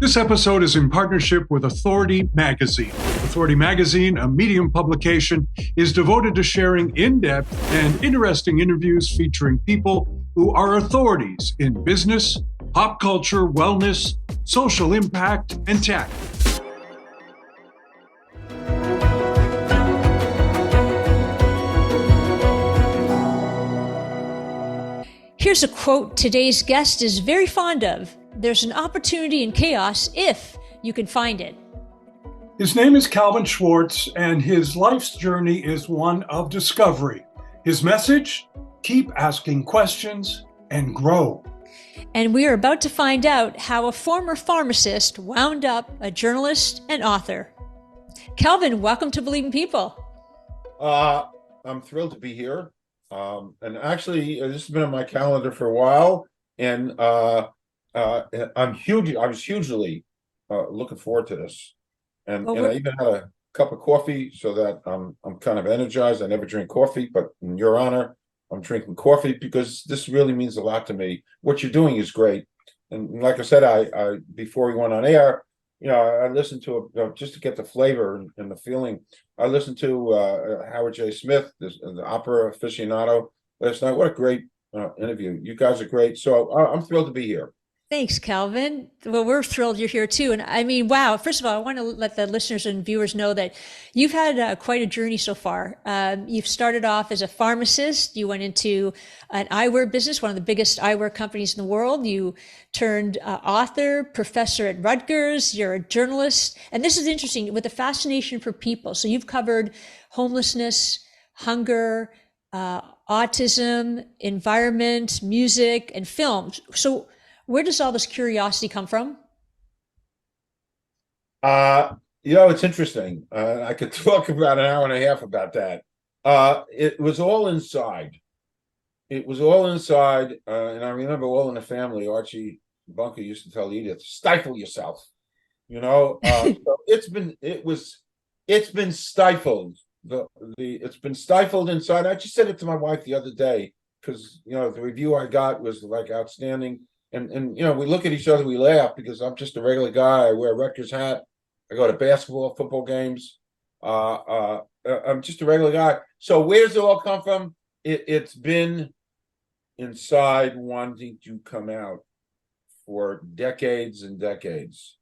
This episode is in partnership with Authority Magazine. Authority Magazine, a Medium publication, is devoted to sharing in-depth and interesting interviews featuring people who are authorities in business, pop culture, wellness, social impact, and tech. Here's a quote today's guest is very fond of. There's an opportunity in chaos if you can find it. His name is Calvin Schwartz, and his life's journey is one of discovery. His message? Keep asking questions and grow. And we are about to find out how a former pharmacist wound up a journalist and author. Calvin, welcome to Believe in People. I'm thrilled to be here. And actually, this has been on my calendar for a while, and I was hugely looking forward to this, and I even had a cup of coffee so that I'm kind of energized. I never drink coffee, but in your honor, I'm drinking coffee because this really means a lot to me. What you're doing is great, and like I said, I before we went on air, I listened to just to get the flavor and the feeling. I listened to Howard J. Smith, the opera aficionado, last night. What a great interview! You guys are great, so I'm thrilled to be here. Thanks, Calvin. Well, we're thrilled you're here too. And I mean, wow, first of all, I want to let the listeners and viewers know that you've had quite a journey so far. You've started off as a pharmacist. You went into an eyewear business, one of the biggest eyewear companies in the world. You turned author, professor at Rutgers. You're a journalist. And this is interesting with a fascination for people. So you've covered homelessness, hunger, autism, environment, music, and film. So where does all this curiosity come from? It's interesting. I could talk about an hour and a half about that. It was all inside. And I remember all in the family, Archie Bunker used to tell Edith, stifle yourself. So it's been stifled. It's been stifled inside. I just said it to my wife the other day because, the review I got was like outstanding. And we look at each other, we laugh because I'm just a regular guy. I wear a Rutgers hat. I go to basketball, football games. I'm just a regular guy. So where's it all come from? It's been inside wanting to come out for decades and decades.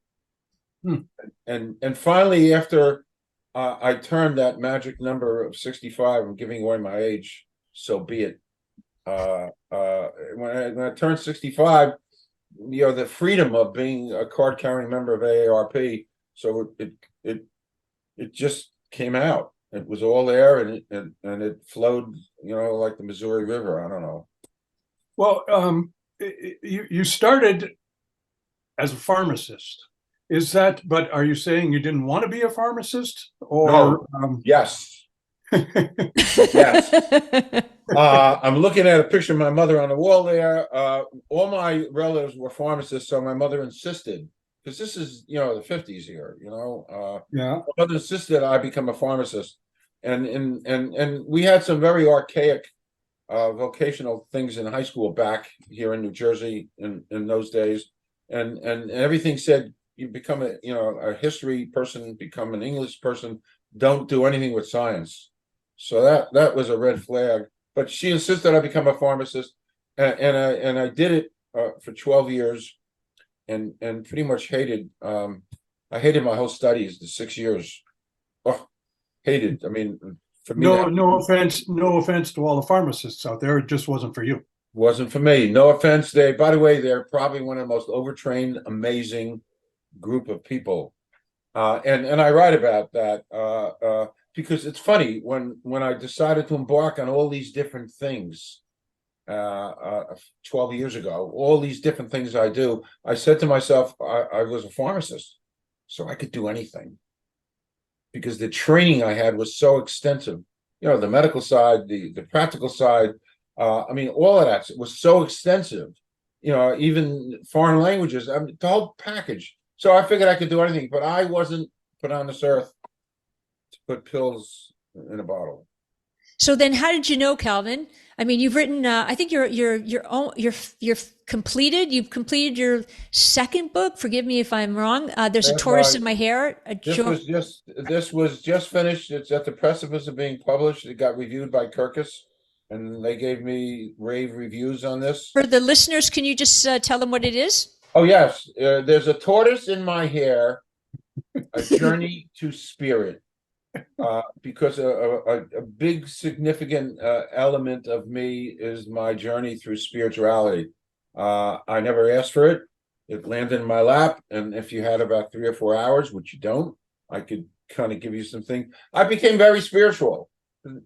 And finally, after I turned that magic number of 65, I'm giving away my age, so be it. When I turned 65, the freedom of being a card-carrying member of AARP, so it just came out. It was all there, and it flowed, like the Missouri River. I don't know. Well, you started as a pharmacist. But are you saying you didn't want to be a pharmacist? Or no. Yes. Yes. I'm looking at a picture of my mother on the wall there. All my relatives were pharmacists, so my mother insisted, because this is, the 50s here, Yeah. My mother insisted I become a pharmacist. And we had some very archaic vocational things in high school back here in New Jersey in those days. And everything said you become a history person, become an English person, don't do anything with science. So that was a red flag. But she insisted I become a pharmacist, and I did it for 12 years, and pretty much hated. I hated my whole studies, the 6 years. Oh, hated. I mean, for me. No offense to all the pharmacists out there. It just wasn't for you. Wasn't for me. No offense. By the way, they're probably one of the most overtrained, amazing group of people. And I write about that because it's funny when I decided to embark on all these different things 12 years ago, all these different things I do, I said to myself, I was a pharmacist, so I could do anything because the training I had was so extensive. The medical side, the practical side, all of that was so extensive. Even foreign languages, the whole package. So I figured I could do anything, but I wasn't put on this earth to put pills in a bottle. So then, how did you know, Calvin? I mean, you've written. I think you've completed your second book. Forgive me if I'm wrong. There's a That's Taurus right. in my hair. This was just finished. It's at the precipice of being published. It got reviewed by Kirkus, and they gave me rave reviews on this. For the listeners, can you just tell them what it is? Oh yes, there's a tortoise in my hair, a journey to spirit. Because a big significant element of me is my journey through spirituality. I never asked for it. It landed in my lap, and if you had about 3 or 4 hours, which you don't, I could kind of give you something. I became very spiritual, and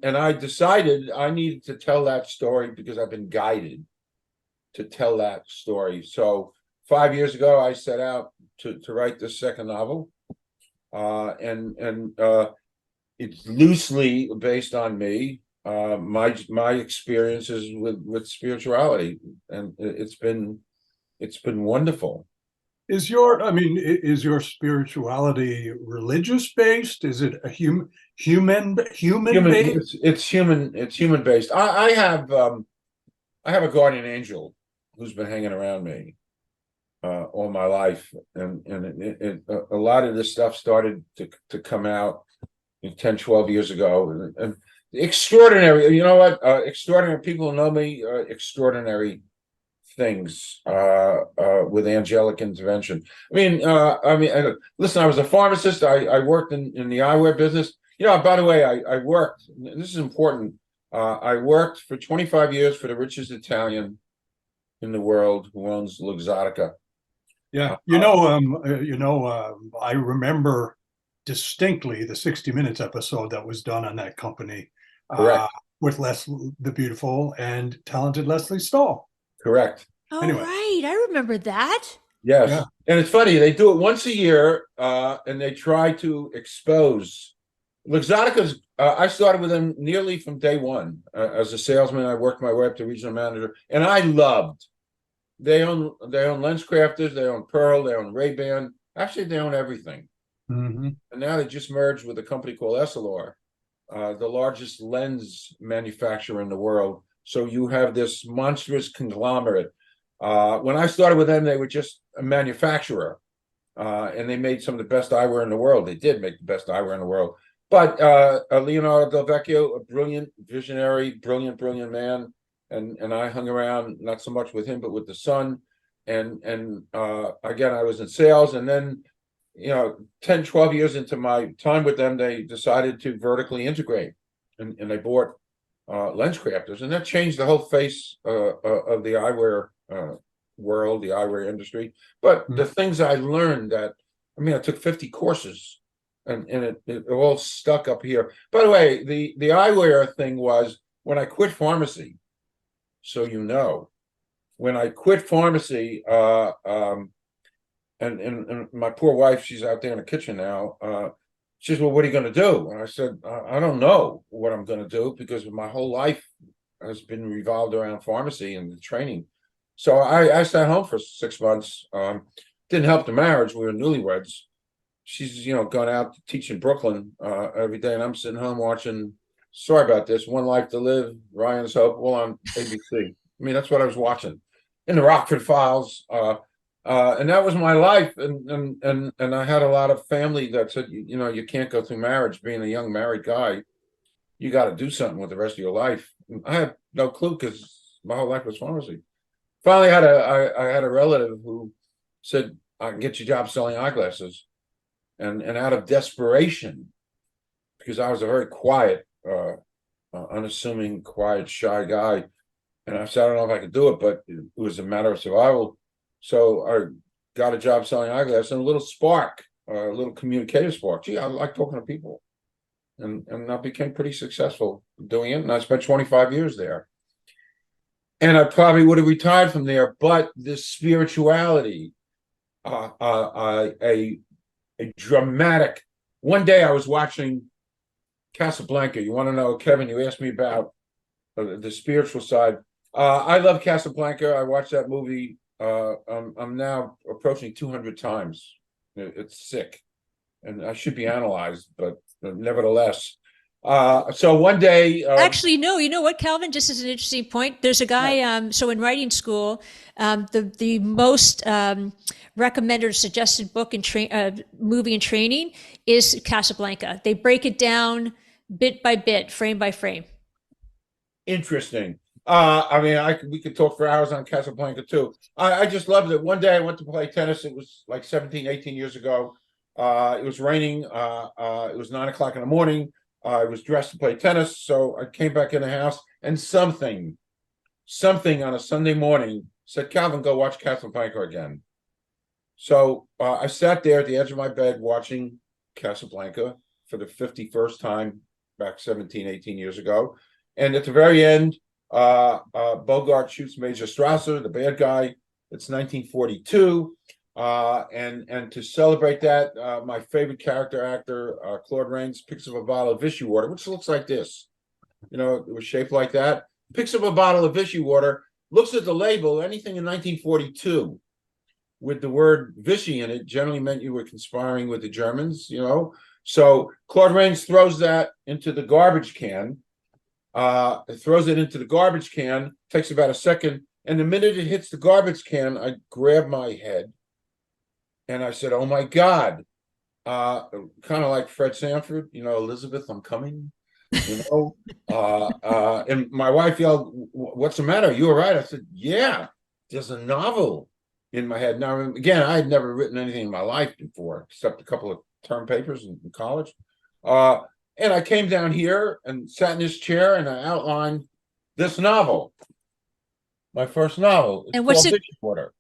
I decided I needed to tell that story because I've been guided to tell that story. So 5 years ago, I set out to write this second novel. It's loosely based on me, my experiences with spirituality, and it's been wonderful. Is your spirituality religious based? Is it a human based? It's human based. I have a guardian angel who's been hanging around me all my life, and a lot of this stuff started to come out 10, 12 years ago, and extraordinary, extraordinary people know me, extraordinary things with angelic intervention. Listen, I was a pharmacist. I worked in the eyewear business. By the way, I worked, this is important, I worked for 25 years for the richest Italian in the world, who owns Luxottica. Yeah, I remember distinctly the 60 Minutes episode that was done on that company with the beautiful and talented Leslie Stahl. Correct. Oh, anyway. Right. I remember that. Yes. Yeah. And it's funny, they do it once a year, and they try to expose Luxottica's. I started with them nearly from day one as a salesman. I worked my way up to regional manager, and I loved. They own LensCrafters, they own Pearl, they own Ray-Ban. Actually, they own everything. Mm-hmm. And now they just merged with a company called Essilor, the largest lens manufacturer in the world. So you have this monstrous conglomerate. When I started with them, they were just a manufacturer, and they made some of the best eyewear in the world. They did make the best eyewear in the world. But Leonardo Del Vecchio, a brilliant visionary, brilliant man. And I hung around not so much with him, but with the son. And again, I was in sales. And then, 10, 12 years into my time with them, they decided to vertically integrate. And they bought LensCrafters. And that changed the whole face of the eyewear world, the eyewear industry. But the things I learned I took 50 courses. And it all stuck up here. By the way, the eyewear thing was when I quit pharmacy. So when I quit pharmacy, and my poor wife, she's out there in the kitchen now. She says, "Well, what are you going to do?" And I said, "I don't know what I'm going to do because my whole life has been revolved around pharmacy and the training." So I sat home for 6 months. Didn't help the marriage. We were newlyweds. She's gone out to teach in Brooklyn every day, and I'm sitting home watching. Sorry about this. One Life to Live, Ryan's Hope, all on ABC. That's what I was watching. In the Rockford Files, and that was my life. And I had a lot of family that said, you can't go through marriage being a young married guy. You got to do something with the rest of your life. I had no clue because my whole life was pharmacy. Finally, I had a relative who said, "I can get you a job selling eyeglasses," and out of desperation, because I was a very quiet, unassuming, quiet, shy guy. And I said, I don't know if I could do it, but it was a matter of survival. So I got a job selling eyeglasses, and a little spark, a little communicative spark. Gee, I like talking to people. And I became pretty successful doing it. And I spent 25 years there. And I probably would have retired from there, but this spirituality, a dramatic. One day I was watching Casablanca. You want to know, Kevin, you asked me about the spiritual side. I love Casablanca. I watched that movie. I'm now approaching 200 times. It's sick, and I should be analyzed, but nevertheless, So one day, Actually, no. You know what, Calvin? Just as an interesting point, there's a guy. So in writing school, the most recommended or suggested book and movie and training is Casablanca. They break it down bit by bit, frame by frame. interesting. I mean, we could talk for hours on Casablanca too. I just loved it. One day I went to play tennis. It was like 17, 18 years ago. It was raining. It was 9 o'clock in the morning. I was dressed to play tennis. So I came back in the house and something on a Sunday morning said, Calvin, go watch Casablanca again. So I sat there at the edge of my bed watching Casablanca for the 51st time back 17, 18 years ago. And at the very end, Bogart shoots Major Strasser, the bad guy. It's 1942. And to celebrate that, my favorite character actor, Claude Rains, picks up a bottle of Vichy water, which looks like this. You know, it was shaped like that. Picks up a bottle of Vichy water, looks at the label, anything in 1942 with the word Vichy in it generally meant you were conspiring with the Germans, you know. So Claude Rains throws that into the garbage can. Throws it into the garbage can, takes about a second, and the minute it hits the garbage can, I grab my head and I said, oh my God. Kind of like Fred Sanford, you know, Elizabeth, I'm coming, you know. And my wife yelled, what's the matter? You all right? I said, yeah, there's a novel in my head. Now, again, I had never written anything in my life before, except a couple of term papers in college. And I came down here and sat in this chair and I outlined this novel, my first novel. It's called Vichy Water.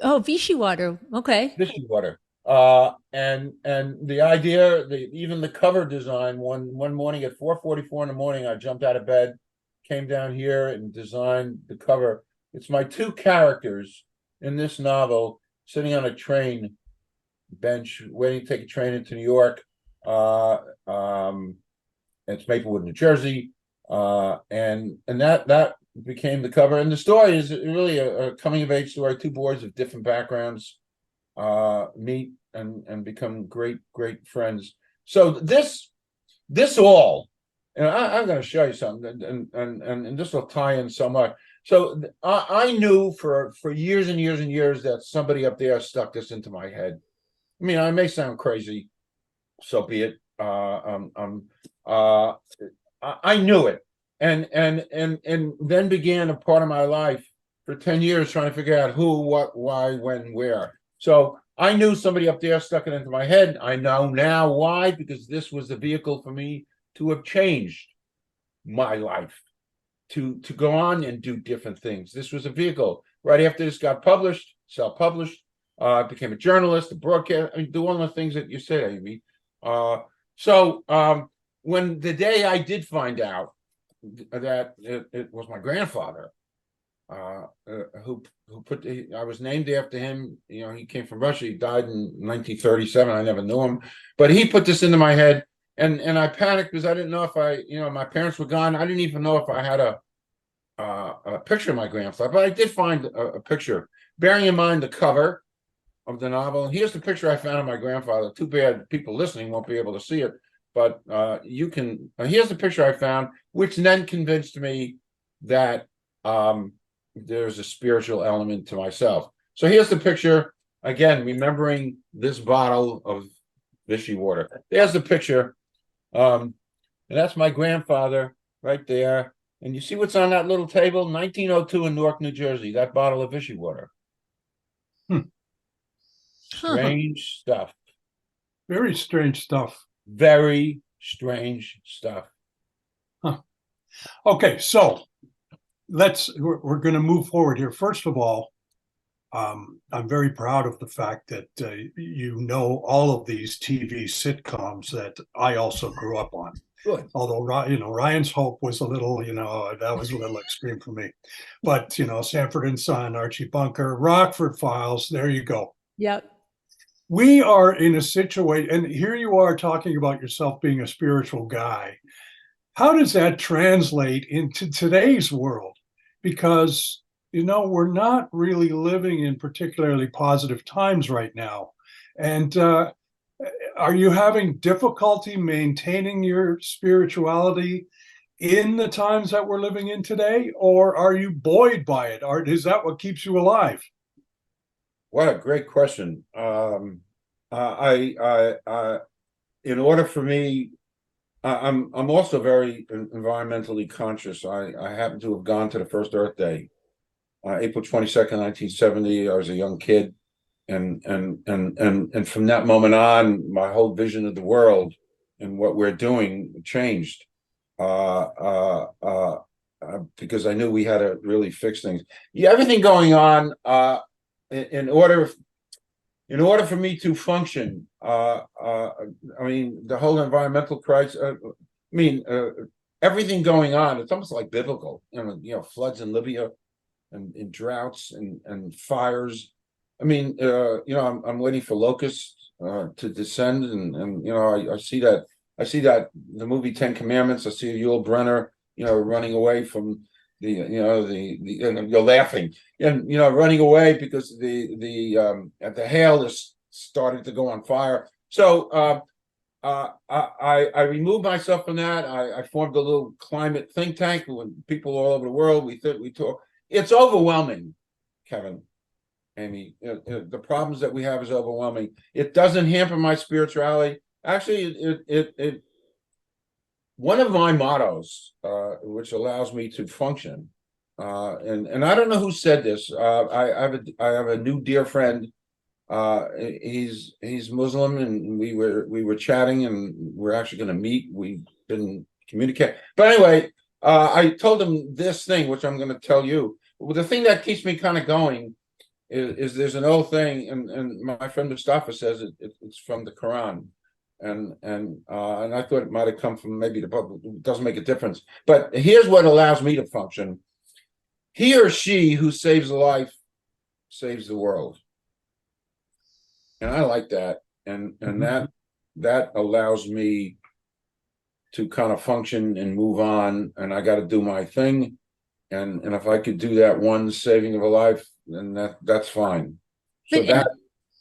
Oh, Vichy water. Okay. Vichy Water. And the idea, even the cover design, one morning at 4:44 in the morning, I jumped out of bed, came down here and designed the cover. It's my two characters in this novel sitting on a train bench, waiting to take a train into New York. It's Maplewood, New Jersey. And that became the cover. And the story is really a coming of age story. Two boys of different backgrounds meet and become great friends. So this all, and I'm going to show you something, and this will tie in so much. So I knew for years and years and years that somebody up there stuck this into my head. I mean, I may sound crazy, so be it. I knew it, and then began a part of my life for 10 years trying to figure out who, what, why, when, where. So I knew somebody up there stuck it into my head. I know now why, because this was the vehicle for me to have changed my life, to go on and do different things. This was a vehicle. Right after this got published, self-published, I became a journalist, a broadcaster, I mean, do all the things that you said, Amy. So when the day I did find out that it was my grandfather who put I was named after him. You know, he came from Russia. He died in 1937. I never knew him, but he put this into my head, and I panicked because I didn't know if my parents were gone. I didn't even know if I had a picture of my grandfather, but I did find a picture. Bearing in mind the cover of the novel, here's the picture I found of my grandfather. Too bad people listening won't be able to see it, but you can. Here's the picture I found, which then convinced me that there's a spiritual element to myself. So here's the picture, again, remembering this bottle of Vichy water. There's the picture, and that's my grandfather right there. And you see what's on that little table? 1902 in Newark, New Jersey, that bottle of Vichy water. Strange stuff. Very strange stuff. Very strange stuff. Okay, so we're going to move forward here. First of all, I'm very proud of the fact that you know all of these TV sitcoms that I also grew up on. Good. Although Ryan's Hope was a little, that was a little extreme for me. But Sanford and Son, Archie Bunker, Rockford Files. There you go. Yep. We are in a situation, and here you are talking about yourself being a spiritual guy. How does that translate into today's world? Because, we're not really living in particularly positive times right now. And are you having difficulty maintaining your spirituality in the times that we're living in today, or are you buoyed by it? Or is that what keeps you alive? What a great question. In order for me, I'm also very environmentally conscious. I happen to have gone to the first Earth Day, April 22nd, 1970. I was a young kid, and from that moment on, my whole vision of the world and what we're doing changed. Because I knew we had to really fix things. Yeah, everything going on. In order for me to function, I mean, the whole environmental crisis. Everything going on. It's almost like biblical. Floods in Libya, and droughts and fires. I mean, I'm waiting for locusts to descend, and I see that. I see that the movie Ten Commandments. I see Yul Brynner, running away from you're laughing, and running away because the hail is starting to go on fire. So I removed myself from that. I formed a little climate think tank with people all over the world. We talk. It's overwhelming, Kevin, Amy. The problems that we have is overwhelming. It doesn't hamper my spirituality. Actually, it one of my mottos, which allows me to function, and I don't know who said this. I have a new dear friend. He's Muslim, and we were chatting, and we're actually going to meet. We didn't communicate, but anyway, I told him this thing, which I'm going to tell you. Well, the thing that keeps me kind of going is there's an old thing, and my friend Mustafa says it's from the Quran. And I thought it might have come from maybe the book. It doesn't make a difference. But here's what allows me to function. He or she who saves a life saves the world. And I like that. And that allows me to kind of function and move on. And I got to do my thing. And if I could do that one saving of a life, then that's fine. So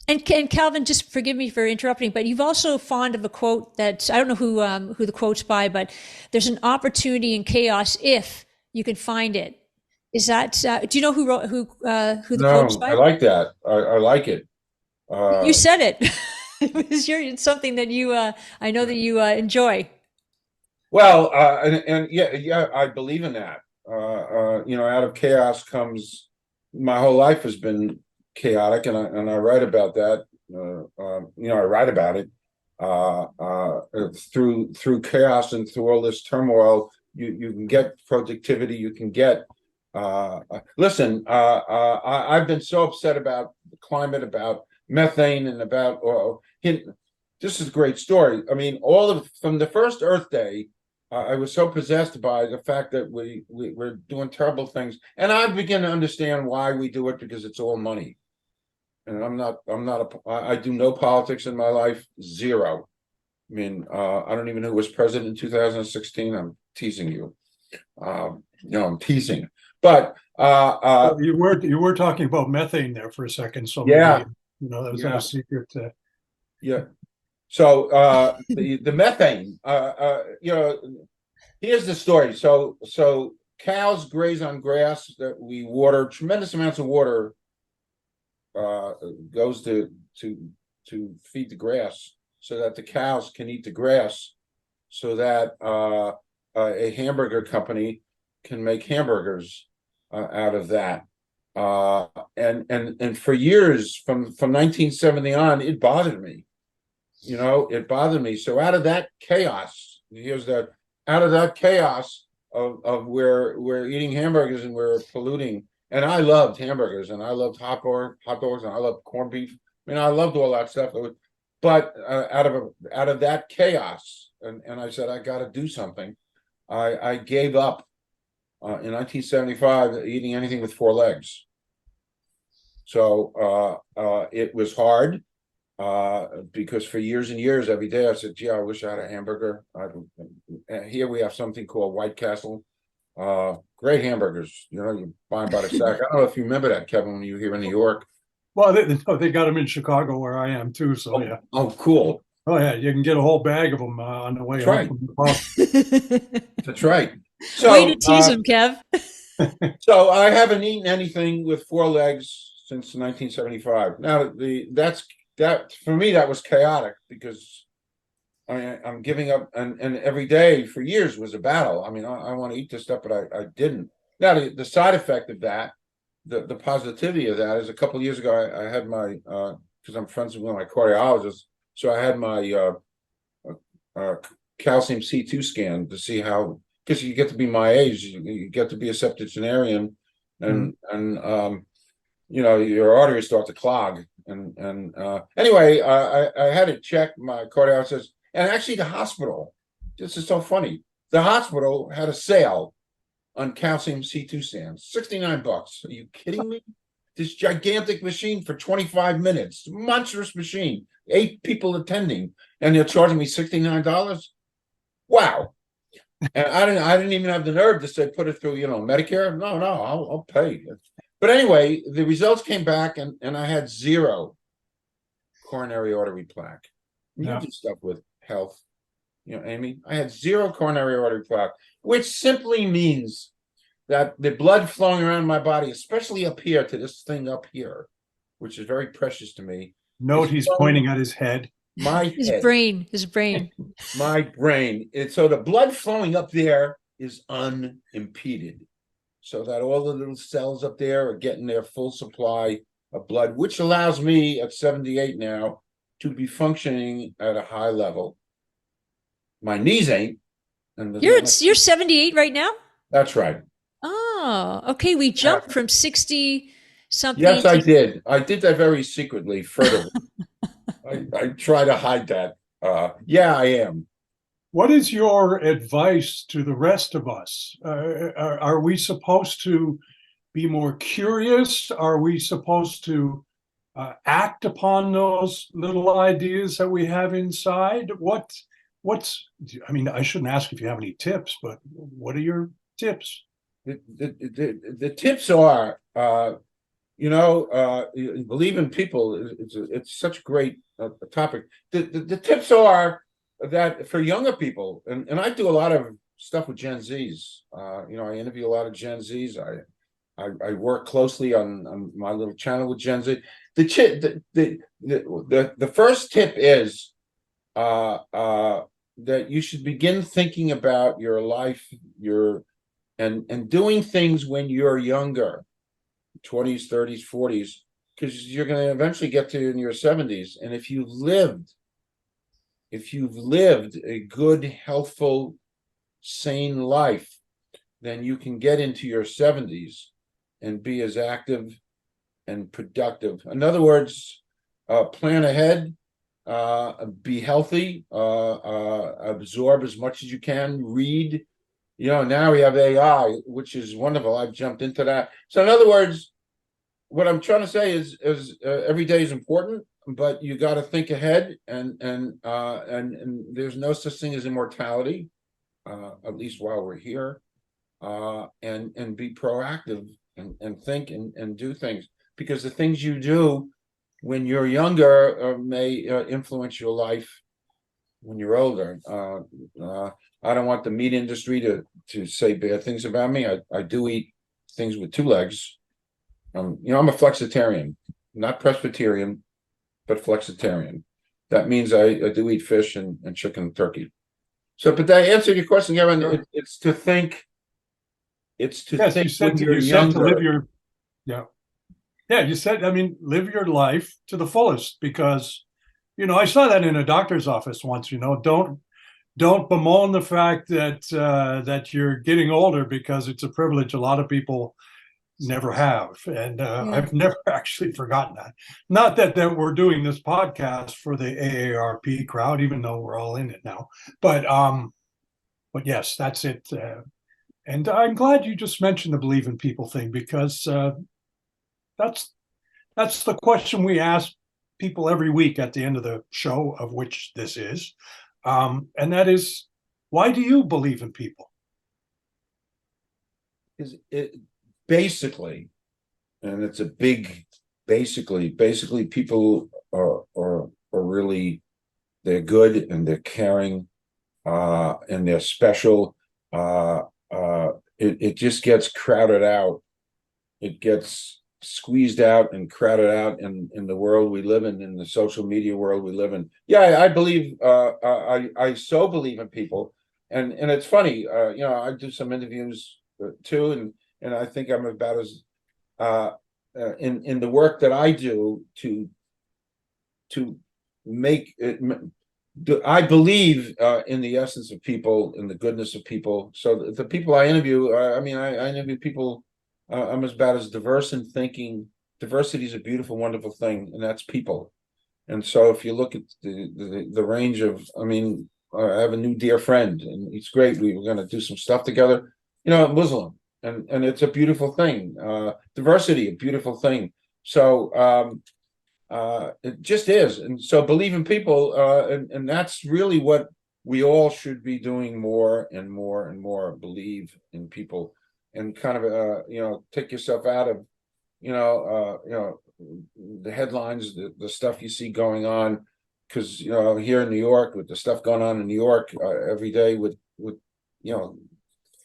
And Calvin, just forgive me for interrupting, but you've also fond of a quote that I don't know who the quote's by, but there's an opportunity in chaos if you can find it. Is that do you know who the quote's by? I like that. I like it. You said it. It's something that I know that you enjoy. Well, and yeah, I believe in that. Out of chaos comes. My whole life has been chaotic, and I write about that. I write about it through chaos and through all this turmoil. You can get productivity. You can get. Listen, I've been so upset about the climate, about methane, and about. This is a great story. I mean, from the first Earth Day. I was so possessed by the fact that we're doing terrible things, and I begin to understand why we do it, because it's all money. And I do no politics in my life, zero. I mean, I don't even know who was president in 2016. I'm teasing you. I'm teasing. But you were talking about methane there for a second, so yeah, maybe, that was no secret. Yeah. So the methane, here's the story. So cows graze on grass that we water. Tremendous amounts of water goes to feed the grass, so that the cows can eat the grass, so that a hamburger company can make hamburgers out of that. And for years, from 1970 on, it bothered me. It bothered me. So out of that chaos, out of that chaos of we're eating hamburgers and we're polluting. And I loved hamburgers, and I loved hot dogs, and I loved corned beef. I mean, I loved all that stuff. But out of that chaos, and I said, I got to do something. I gave up in 1975 eating anything with four legs. So it was hard. Because for years and years, every day I said, gee, I wish I had a hamburger. Here we have something called White Castle. Great hamburgers. You buy them by the sack. I don't know if you remember that, Kevin, when you were here in New York. Well, they got them in Chicago, where I am too. So yeah. Oh, cool. Oh yeah, you can get a whole bag of them on the way That's home right. from the pub. That's right. Way to So, tease him, Kev. so I haven't eaten anything with four legs since 1975. Now, that for me that was chaotic because I'm giving up, and every day for years was a battle. I mean, I want to eat this stuff, but I didn't. Now, the side effect of that, the positivity of that is a couple of years ago, I had my, because I'm friends with one of my cardiologists, so I had my uh, calcium C2 scan to see how, because you get to be my age, you get to be a septuagenarian, and your arteries start to clog. And anyway, I had it checked. My cardiologist, and actually the hospital. This is so funny. The hospital had a sale on calcium C2 scans, $69. Are you kidding me? This gigantic machine for 25 minutes, monstrous machine, 8 people attending, and they're charging me $69. Wow. And I didn't even have the nerve to say put it through, Medicare. No, I'll pay. But anyway, the results came back, and I had 0 coronary artery plaque. You Yeah. do stuff with health, Amy. I had 0 coronary artery plaque, which simply means that the blood flowing around my body, especially up here to this thing up here, which is very precious to me, Note is he's flowing pointing at his head. my His head, brain, his brain. my brain. And so the blood flowing up there is unimpeded, so that all the little cells up there are getting their full supply of blood, which allows me at 78 now to be functioning at a high level. My knees ain't. And You're 78 right now? that's right. Oh, okay. We jumped from 60 something Yes, I to did. I did that very secretly, furtively. I try to hide that. Yeah, I am. What is your advice to the rest of us? Are we supposed to be more curious? Are we supposed to act upon those little ideas that we have inside? I mean, I shouldn't ask if you have any tips, but what are your tips? The tips are, believe in people. It's such a great topic. The tips are that for younger people, and I do a lot of stuff with Gen Zs. I interview a lot of Gen Zs. I work closely on my little channel with Gen Z. The first tip is that you should begin thinking about your life, and doing things when you're younger, 20s, 30s, 40s, because you're going to eventually get to in your 70s. And if you've lived a good, healthful, sane life, then you can get into your 70s and be as active and productive. In other words, plan ahead, be healthy, absorb as much as you can, read. Now we have AI, which is wonderful. I've jumped into that. So in other words, what I'm trying to say is every day is important, but you got to think ahead, and there's no such thing as immortality, at least while we're here, and be proactive and think and do things, because the things you do when you're younger may influence your life when you're older. I don't want the meat industry to say bad things about me. I do eat things with 2 legs. I'm a flexitarian, not Presbyterian, but flexitarian. That means I do eat fish and chicken and turkey. So, but that answered your question, Gavin. Sure. It's to think. It's to Yes, think when you're you said to live younger. your, yeah. Yeah, you said, I mean, live your life to the fullest, because, I saw that in a doctor's office once. Don't bemoan the fact that you're getting older, because it's a privilege a lot of people never have. And yeah. I've never actually forgotten that. Not that we're doing this podcast for the AARP crowd, even though we're all in it now. But yes, that's it. And I'm glad you just mentioned the believe in people thing, because that's the question we ask people every week at the end of the show, of which this is. And that is, why do you believe in people? Is it basically, and it's a big basically people are really they're good and they're caring, and they're special. It just gets crowded out. It gets squeezed out and crowded out in the world we live in the social media world we live in. Yeah, I believe, I so believe in people. And it's funny, I do some interviews too, and I think I'm about as in the work that I do to make it. I believe in the essence of people, in the goodness of people. So the people I interview, I interview people. I'm about as diverse in thinking. Diversity is a beautiful, wonderful thing, and that's people. And so if you look at the range of, I have a new dear friend, and he's great. We were going to do some stuff together. Muslim, and it's a beautiful thing. Diversity, a beautiful thing. So it just is. And so believe in people, and that's really what we all should be doing more and more and more. Believe in people, and kind of take yourself out of the headlines, the stuff you see going on, because here in New York, with the stuff going on in New York every day with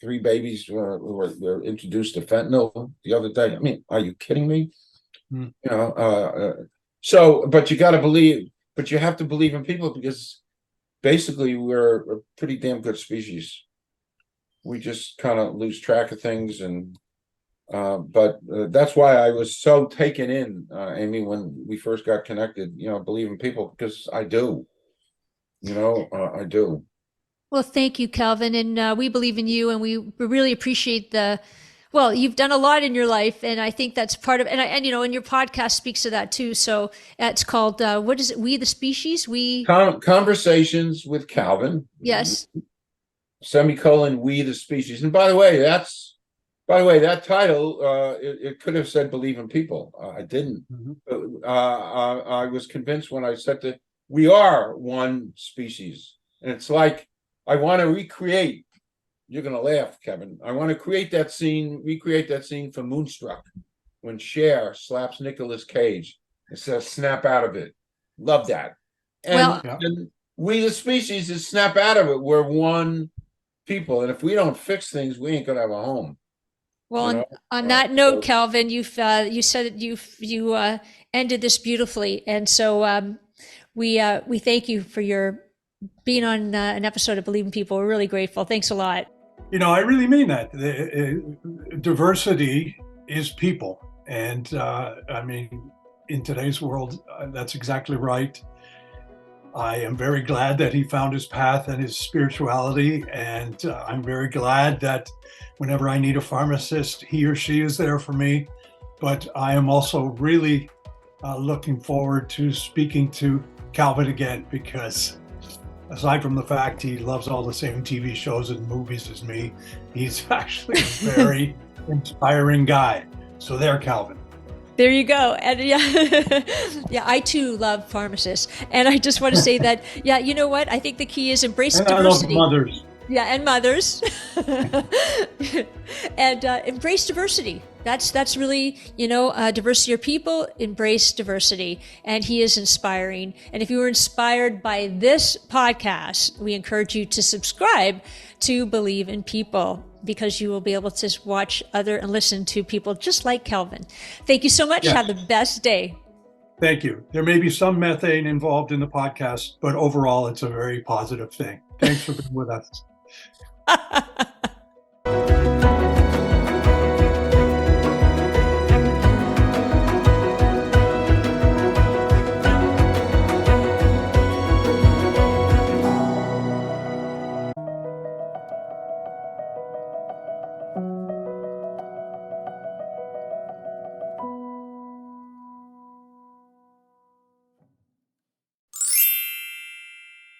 3 babies were introduced to fentanyl the other day. I mean, are you kidding me? So, but you got to believe, but you have to believe in people, because basically we're a pretty damn good species. We just kind of lose track of things, and but that's why I was so taken in, Amy, when we first got connected. Believe in people, because I do. I do. Well, thank you, Calvin, and we believe in you, and we really appreciate well, you've done a lot in your life, and I think that's part of, and your podcast speaks to that too. So it's called, what is it? We the Species? Conversations with Calvin. Yes. Semicolon, We the Species. And by the way, that title, it could have said Believe in People. I didn't. Mm-hmm. I was convinced when I said that we are one species. And it's like, I want to recreate. You're going to laugh, Kevin. I want to recreate that scene from Moonstruck when Cher slaps Nicolas Cage and says, snap out of it. Love that. And we, the species, is snap out of it. We're one people. And if we don't fix things, we ain't going to have a home. Well, on that note, Calvin, you said you ended this beautifully. And so we thank you for your being on an episode of Believe in People. We're really grateful. Thanks a lot. I really mean that. Diversity is people. And in today's world, that's exactly right. I am very glad that he found his path and his spirituality. And I'm very glad that whenever I need a pharmacist, he or she is there for me. But I am also really looking forward to speaking to Calvin again, because aside from the fact he loves all the same TV shows and movies as me, he's actually a very inspiring guy. So there, Calvin. There you go. And yeah, I too love pharmacists. And I just want to say that, you know what? I think the key is embrace diversity. I love mothers. Yeah, and mothers. And embrace diversity. That's really, diversity of people, embrace diversity. And he is inspiring. And if you were inspired by this podcast, we encourage you to subscribe to Believe in People, because you will be able to watch other and listen to people just like Calvin. Thank you so much. Yes. Have the best day. Thank you. There may be some methane involved in the podcast, but overall, it's a very positive thing. Thanks for being with us.